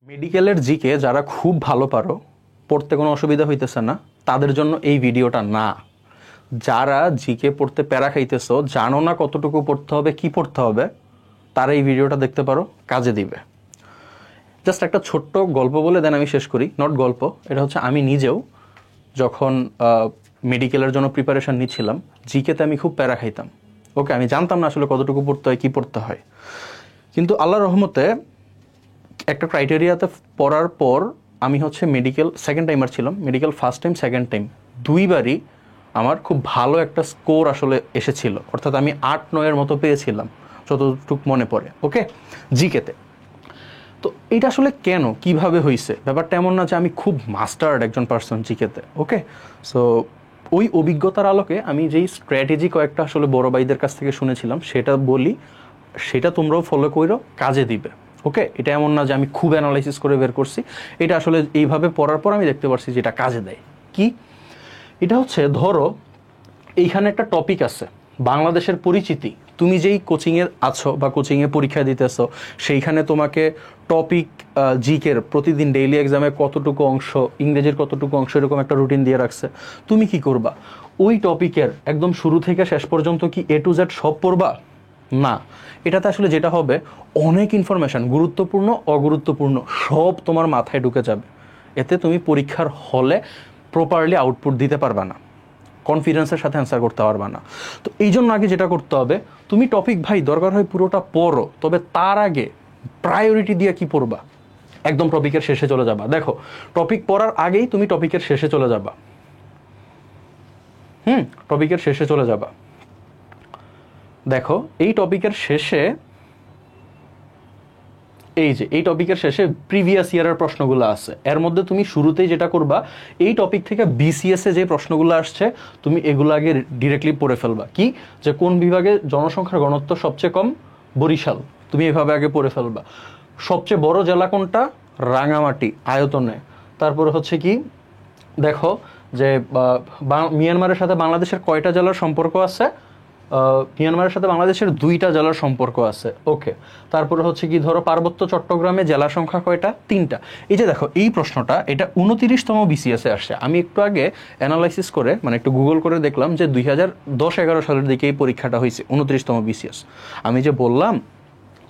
মেডিকেলের জিকে যারা খুব ভালো পারো, পড়তে কোনো অসুবিধা হইতেছে না, তাদের জন্য এই ভিডিওটা না। যারা জিকে পড়তে প্যারা খাইতেছো, জানো না কতটুকু পড়তে হবে, কি পড়তে হবে, তারা এই ভিডিওটা দেখতে পারো, কাজে দিবে। জাস্ট একটা ছোট্ট গল্প বলে দেন আমি শেষ করি। নট গল্প, এটা হচ্ছে আমি নিজেও যখন মেডিকেলের জন্য প্রিপারেশন নিচ্ছিলাম, জিকেতে আমি খুব প্যারা খাইতাম। ওকে, আমি জানতাম না আসলে কতটুকু পড়তে হয়, কী পড়তে হয়। কিন্তু আল্লাহর রহমতে একটা ক্রাইটেরিয়াতে পড়ার পর আমি হচ্ছে মেডিকেল সেকেন্ড টাইমার ছিলাম। Medical first time, second time দুইবারই আমার খুব ভালো একটা স্কোর আসলে এসেছিল, অর্থাৎ আমি 8-9 মতো পেয়েছিলাম যতটুকু মনে পড়ে। ওকে, জিকেতে। তো এটা আসলে কেন, কিভাবে হয়েছে, ব্যাপারটা এমন না যে আমি খুব মাস্টার্ড একজন পার্সন জিকেতে। ওকে, সো ওই অভিজ্ঞতার আলোকে আমি যেই স্ট্র্যাটেজি কয়েকটা আসলে বড় ভাইদের কাছ থেকে শুনেছিলাম সেটা বলি, সেটা তোমরাও ফলো করো, কাজে দিবে। ওকে, এটা এমন না যে আমি খুব অ্যানালাইসিস করে বের করছি, এটা আসলে এইভাবে পড়ার পর আমি দেখতে পারছি যে এটা কাজে দেয়। কি এটা হচ্ছে, ধরো এইখানে একটা টপিক আছে বাংলাদেশের পরিচিতি। তুমি যেই কোচিংয়ে আছো বা কোচিংয়ে পরীক্ষা দিতেছো, সেইখানে তোমাকে টপিক জিকের প্রতিদিন ডেইলি এক্সামে কতটুকু অংশ, ইংরেজির কতটুকু অংশ, এরকম একটা রুটিন দিয়ে রাখছে। তুমি কি করবা, ওই টপিকের একদম শুরু থেকে শেষ পর্যন্ত কি A to Z সব পড়বা? না, এটাতে আসলে যেটা হবে, অনেক ইনফরমেশান, গুরুত্বপূর্ণ অগুরুত্বপূর্ণ সব তোমার মাথায় ঢুকে যাবে। এতে তুমি পরীক্ষার হলে প্রপারলি আউটপুট দিতে পারবা না, কনফিডেন্সের সাথে অ্যান্সার করতে পারবা না। তো এই জন্য আগে যেটা করতে হবে, তুমি টপিক ভাই দরকার হয় পুরোটা পড়ো, তবে তার আগে প্রায়োরিটি দিয়ে কি পড়বা, একদম টপিকের শেষে চলে যাবা। দেখো, টপিক পড়ার আগেই তুমি টপিকের শেষে চলে যাবা। টপিকের শেষে চলে যাবা। দেখো, এই টপিকের শেষে, এই যে এই টপিকের শেষে প্রিভিয়াস ইয়ারের প্রশ্নগুলো আছে। এর মধ্যে তুমি শুরুতেই যেটা করবা, এই টপিক থেকে BCS এ যে প্রশ্নগুলো আসছে তুমি এগুলো আগে ডিরেক্টলি পড়ে ফেলবা। কি, যে কোন বিভাগে জনসংখ্যার ঘনত্ব সবচেয়ে কম, বরিশাল, তুমি এভাবে আগে পড়ে ফেলবা। সবচেয়ে বড় জেলা কোনটা, রাঙামাটি আয়তনে। তারপরে হচ্ছে কি, দেখো যে মিয়ানমারের সাথে বাংলাদেশের কয়টা জেলার সম্পর্ক আছে, মিয়ানমারের সাথে বাংলাদেশের 2টা জেলার সম্পর্ক আছে। ওকে, তারপরে হচ্ছে কি, ধরো পার্বত্য চট্টগ্রামে জেলা সংখ্যা কয়টা, 3টা। এই যে দেখো, এই প্রশ্নটা এটা 29তম BCS এ আসছে। আমি একটু আগে অ্যানালাইসিস করে, মানে একটু গুগল করে দেখলাম যে 2010-11 সালের দিকে এই পরীক্ষাটা হয়েছে, 29তম BCS। আমি যে বললাম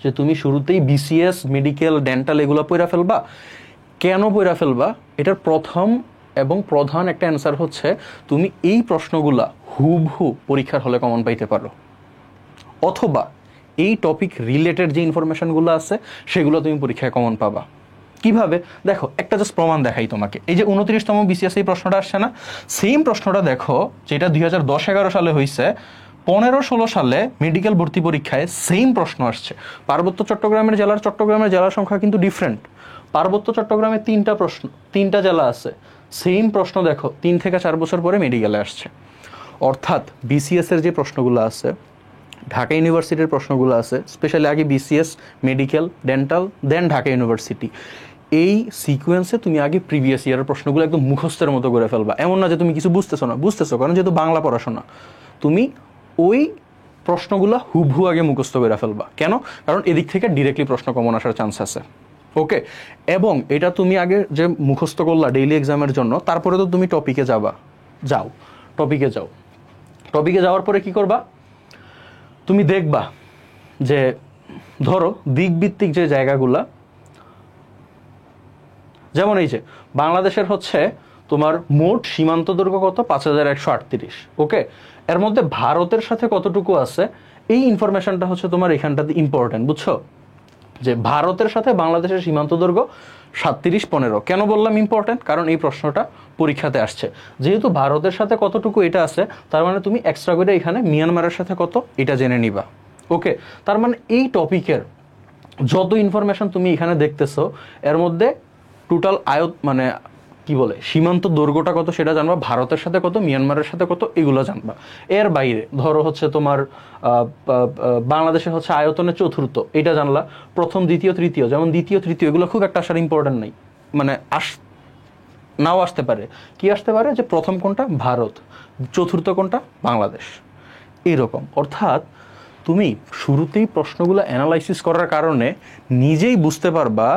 যে তুমি শুরুতেই BCS, মেডিকেল, ডেন্টাল এগুলো পড়া ফেলবা, কেন পড়া ফেলবা, এটার প্রথম এবং প্রধান একটা অ্যান্সার হচ্ছে, তুমি এই প্রশ্নগুলা হুবহু পরীক্ষার হলে কমন পাইতে পারো, অথবা এই টপিক রিলেটেড যে ইনফরমেশনগুলো আছে সেগুলো তুমি পরীক্ষায় কমন পাবা। কিভাবে, দেখো একটা জাস্ট প্রমাণ দেখাই তোমাকে। এই যে 29তম BCS এই প্রশ্নটা আসছে না, সেম প্রশ্নটা দেখো যেটা 2010-11 সালে হয়েছে, 15-16 সালে মেডিকেল ভর্তি পরীক্ষায় সেম প্রশ্ন আসছে। পার্বত্য চট্টগ্রামের জেলার সংখ্যা কিন্তু ডিফারেন্ট। পার্বত্য চট্টগ্রামে 3টা জেলা আছে, সেম প্রশ্ন দেখো 3 থেকে 4 বছর পরে মেডিকেলে আসছে। অর্থাৎ BCS এর যে প্রশ্নগুলো আছে, ঢাকা ইউনিভার্সিটির প্রশ্নগুলো আছে, স্পেশালি আগে BCS, মেডিকেল, ডেন্টাল, দেন ঢাকা ইউনিভার্সিটি, এই সিকোয়েন্সে তুমি আগে প্রিভিয়াস ইয়ারের প্রশ্নগুলো একদম মুখস্থের মতো করে ফেলবা। এমন না যে তুমি কিছু বুঝতেছো, কারণ যেহেতু বাংলা পড়াশোনা, তুমি ওই প্রশ্নগুলো হুবহু আগে মুখস্থ করে ফেলবা। কেন, কারণ এদিক থেকে ডিরেক্টলি প্রশ্ন কমন আসার চান্স আছে। ওকে, এবং এটা তুমি আগে যে মুখস্থ করলা ডেইলি এক্সামের জন্য, তারপরে তো তুমি টপিকে টপিকে যাওয়ার পরে কি করবা, তুমি দেখবা যে ধরো দিকভিত্তিক যে জায়গাগুলা, যেমন এই যে বাংলাদেশের হচ্ছে তোমার মোট সীমান্ত দৈর্ঘ্য কত, 5138। ওকে, এর মধ্যে ভারতের সাথে কতটুকু আছে, এই ইনফরমেশনটা হচ্ছে তোমার এখানটাতে ইম্পর্টেন্ট, বুঝছো? যে ভারতের সাথে বাংলাদেশের সীমান্ত দৈর্ঘ্য 37-15। কেন বললাম ইম্পর্টেন্ট, কারণ এই প্রশ্নটা পরীক্ষাতে আসছে। যেহেতু ভারতের সাথে কতটুকু এটা আছে, তার মানে তুমি এক্সট্রা করে এখানে মিয়ানমারের সাথে কত এটা জেনে নিবা। ওকে, তার মানে এই টপিকের যত ইনফরমেশন তুমি এখানে দেখতেছো, এর মধ্যে টোটাল মানে কি বলে, সীমান্ত দৈর্ঘ্যটা কত সেটা জানবা, ভারতের সাথে কত, মিয়ানমারের সাথে কত, এগুলো জানবা। এর বাইরে ধরো হচ্ছে তোমার বাংলাদেশের হচ্ছে আয়তনে চতুর্থ, এটা জানলা। প্রথম, দ্বিতীয়, তৃতীয়, যেমন দ্বিতীয়, তৃতীয় এগুলো খুব একটা আসার ইম্পর্টেন্ট নেই, মানে নাও আসতে পারে। কি আসতে পারে, যে প্রথম কোনটা, ভারত, চতুর্থ কোনটা, বাংলাদেশ, এইরকম। অর্থাৎ তুমি শুরুতেই প্রশ্নগুলো অ্যানালাইসিস করার কারণে নিজেই বুঝতে পারবা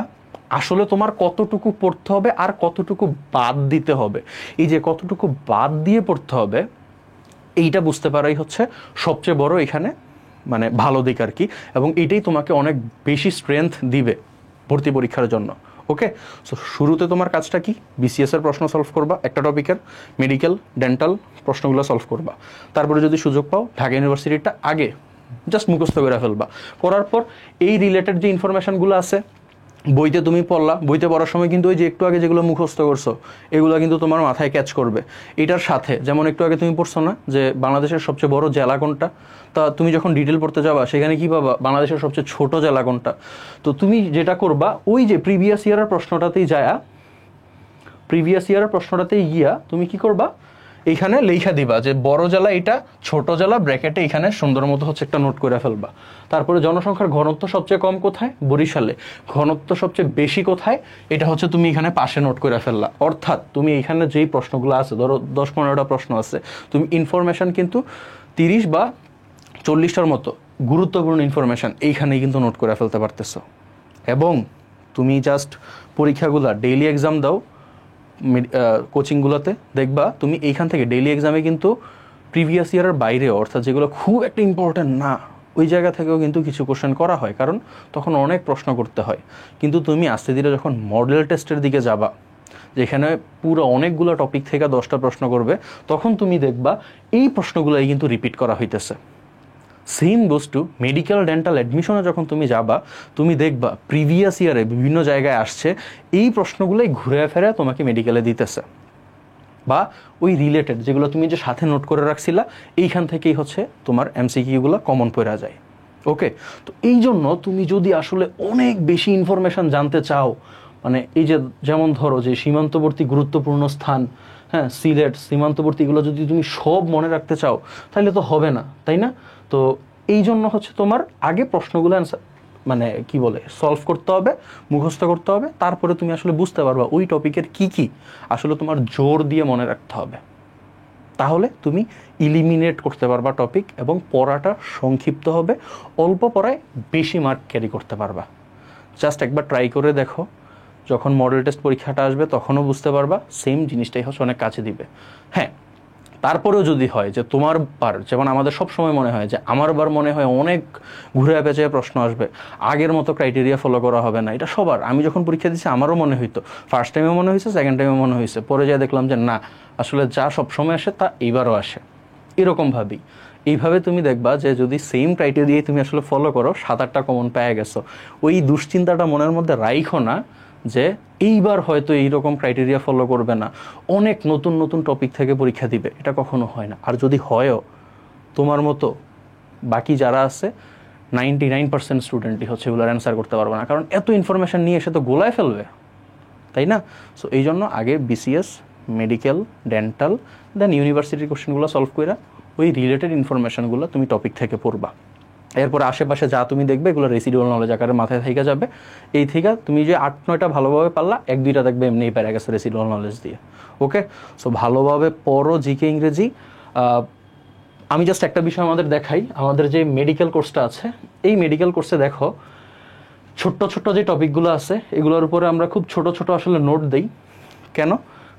আসলে তোমার কতটুকু পড়তে হবে আর কতটুকু বাদ দিতে হবে, এই যে কতটুকু বাদ দিয়ে পড়তে হবে এইটা বুঝতে পারাই হচ্ছে সবচেয়ে বড় এখানে মানে ভালো দিক আর কি, এবং এটাই তোমাকে অনেক বেশি স্ট্রেংথ দিবে ভর্তি পরীক্ষার জন্য। ওকে, সো শুরুতে তোমার কাজটা কি, বিসিএস এর প্রশ্ন সলভ করবা, একটা টপিকের মেডিকেল ডেন্টাল প্রশ্নগুলো সলভ করবা। তারপরে যদি সুযোগ পাও ঢাকা ইউনিভার্সিটিটা আগে জাস্ট মুখস্থ করে ফেলবা। করার পর এই রিলেটেড যে ইনফরমেশনগুলো আছে বইতে তুমি পড়লা, বইতে পড়ার সময় কিন্তু ওই যে একটু আগে যেগুলো মুখস্থ করছো এগুলো কিন্তু তোমার মাথায় ক্যাচ করবে। এটার সাথে যেমন একটু আগে তুমি পড়ছো না যে বাংলাদেশের সবচেয়ে বড় জেলা কোনটা, তা তুমি যখন ডিটেল পড়তে যাবা সেখানে কি পাবা, বাংলাদেশের সবচেয়ে ছোট জেলা কোনটা। তো তুমি যেটা করবা ওই যে প্রিভিয়াস ইয়ারের প্রশ্নটাতেই গিয়া তুমি কি করবা, এইখানে লেখা দিবা যে বড় জেলা এটা, ছোট জেলা ব্র্যাকেটে এখানে সুন্দর মতো হচ্ছে একটা নোট করে ফেলবা। তারপরে জনসংখ্যার ঘনত্ব সবচেয়ে কম কোথায়, বরিশালে। ঘনত্ব সবচেয়ে বেশি কোথায়, এটা হচ্ছে তুমি এখানে পাশে নোট করে ফেললা। অর্থাৎ তুমি এখানে যেই প্রশ্নগুলো আছে, ধরো 10-15টা প্রশ্ন আছে, তুমি ইনফরমেশন কিন্তু 30 বা 40টার মতো গুরুত্বপূর্ণ ইনফরমেশন এইখানেই কিন্তু নোট করে ফেলতে পারতেছো। এবং তুমি জাস্ট পরীক্ষাগুলো ডেইলি এক্সাম দাও কোচিংগুলোতে, দেখবা তুমি এইখান থেকে ডেইলি এক্সামে কিন্তু প্রিভিয়াস ইয়ারের বাইরেও, অর্থাৎ যেগুলো খুব একটা ইম্পর্ট্যান্ট না ওই জায়গা থেকেও কিন্তু কিছু কোশ্চেন করা হয়, কারণ তখন অনেক প্রশ্ন করতে হয়। কিন্তু তুমি আস্তে ধীরে যখন মডেল টেস্টের দিকে যাবা, যেখানে পুরো অনেকগুলো টপিক থেকে 10টা প্রশ্ন করবে, তখন তুমি দেখবা এই প্রশ্নগুলোই কিন্তু রিপিট করা হইতেছে। Same goes to medical dental অ্যাডমিশনে যখন তুমি যাবা, তুমি দেখবা প্রিভিয়াস ইয়ারে বিভিন্ন জায়গায় আসছে এই প্রশ্নগুলোই ঘুরে ফেরে তোমাকে মেডিকেলে দিতেছে, বা ওই রিলেটেড যেগুলো তুমি যে সাথে নোট করে রাখছিলা এইখান থেকেই হচ্ছে তোমার এমসিকিউগুলো কমন পড়া যায়। ওকে, তো এই জন্য তুমি যদি আসলে অনেক বেশি ইনফরমেশন জানতে চাও, মানে এই যে যেমন ধরো যে সীমান্তবর্তী গুরুত্বপূর্ণ স্থান, হ্যাঁ সিলেট সীমান্তবর্তী, এগুলো যদি তুমি সব মনে রাখতে চাও তাহলে তো হবে না, তাই না? তো এই জন্য হচ্ছে তোমার আগে প্রশ্নগুলো মানে কি বলে সলভ করতে হবে, মুখস্থ করতে হবে, তারপরে তুমি আসলে বুঝতে পারবা ওই টপিকের কি কি আসলে তোমার জোর দিয়ে মনে রাখতে হবে। তাহলে তুমি ইলিমিনেট করতে পারবা টপিক, এবং পড়াটা সংক্ষিপ্ত হবে, অল্প পড়ায় বেশি মার্ক ক্যারি করতে পারবা। জাস্ট একবার ট্রাই করে দেখো, যখন মডেল টেস্ট পরীক্ষাটা আসবে তখনও বুঝতে পারবা সেম জিনিসটাই হচ্ছে অনেক কাছে দিবে। হ্যাঁ, তারপরেও যদি হয় যে তোমার বার, যেমন আমাদের সব সময় মনে হয় যে আমার বার মনে হয় অনেক ঘুরে পেঁচে প্রশ্ন আসবে, আগের মতো ক্রাইটেরিয়া ফলো করা হবে না, এটা সবার। আমি যখন পরীক্ষা দিচ্ছি আমারও মনে হইতো, ফার্স্ট টাইমে মনে হয়েছে, সেকেন্ড টাইমে মনে হয়েছে, পরে যা দেখলাম যে না, আসলে যা সবসময় আসে তা এইবারও আসে। এরকম ভাবি, এইভাবে তুমি দেখবা যে যদি সেম ক্রাইটেরিয়াই তুমি আসলে ফলো করো, 7-8টা কমন পেয়ে গেছো, ওই দুশ্চিন্তাটা মনের মধ্যে রাইখো না যে এইবার হয়তো এইরকম ক্রাইটেরিয়া ফলো করবে না, অনেক নতুন নতুন টপিক থেকে পরীক্ষা দিবে, এটা কখনো হয় না। আর যদি হয়ও, তোমার মতো বাকি যারা আছে 99% স্টুডেন্টই হচ্ছে এগুলোর অ্যান্সার করতে পারবে না, কারণ এত ইনফরমেশন নিয়ে এসে তো গোলায় ফেলবে, তাই না? সো এই জন্য আগে বিসিএস, মেডিকেল, ডেন্টাল, দেন ইউনিভার্সিটির কোশ্চেনগুলো সলভ করে ওই রিলেটেড ইনফরমেশনগুলো তুমি টপিক থেকে পড়বা। এরপর আশেপাশে যা তুমি দেখবে এগুলো রেসিডুয়াল নলেজ আকারে মাথায় থেকে যাবে। এই থেকে তুমি যে 8-9টা ভালোভাবে পারলা, 1-2টা দেখবে এমনিই পেরে গেছে রেসিডুয়াল নলেজ দিয়ে। ওকে, সো ভালোভাবে পড়ো জিকে ইংরেজি। আমি জাস্ট একটা বিষয় আমাদের দেখাই, আমাদের যে মেডিকেল কোর্সটা আছে, এই মেডিকেল কোর্সে দেখো ছোট্ট ছোট্ট যে টপিকগুলো আছে এগুলোর উপরে আমরা খুব ছোট ছোট আসলে নোট দেই। কেন?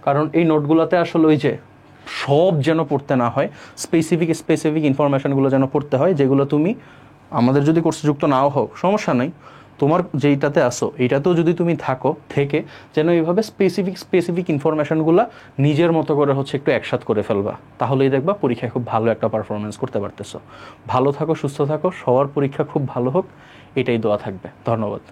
কারণ এই নোটগুলোতে আসলে ওই যে সব যেন পড়তে না হয়, স্পেসিফিক ইনফরমেশনগুলো যেন পড়তে হয়, যেগুলো তুমি আমাদের যদি কোর্সে যুক্ত নাও হোক সমস্যা নেই, তোমার যেইটাতে আসো এইটাতেও যদি তুমি থাকো, থেকে যেন এইভাবে স্পেসিফিক ইনফরমেশনগুলো নিজের মতো করে হচ্ছে একটু একসাথ করে ফেলবা, তাহলেই দেখবা পরীক্ষায় খুব ভালো একটা পারফরমেন্স করতে পারতেছো। ভালো থাকো, সুস্থ থাকো, সবার পরীক্ষা খুব ভালো হোক, এটাই দোয়া থাকবে। ধন্যবাদ।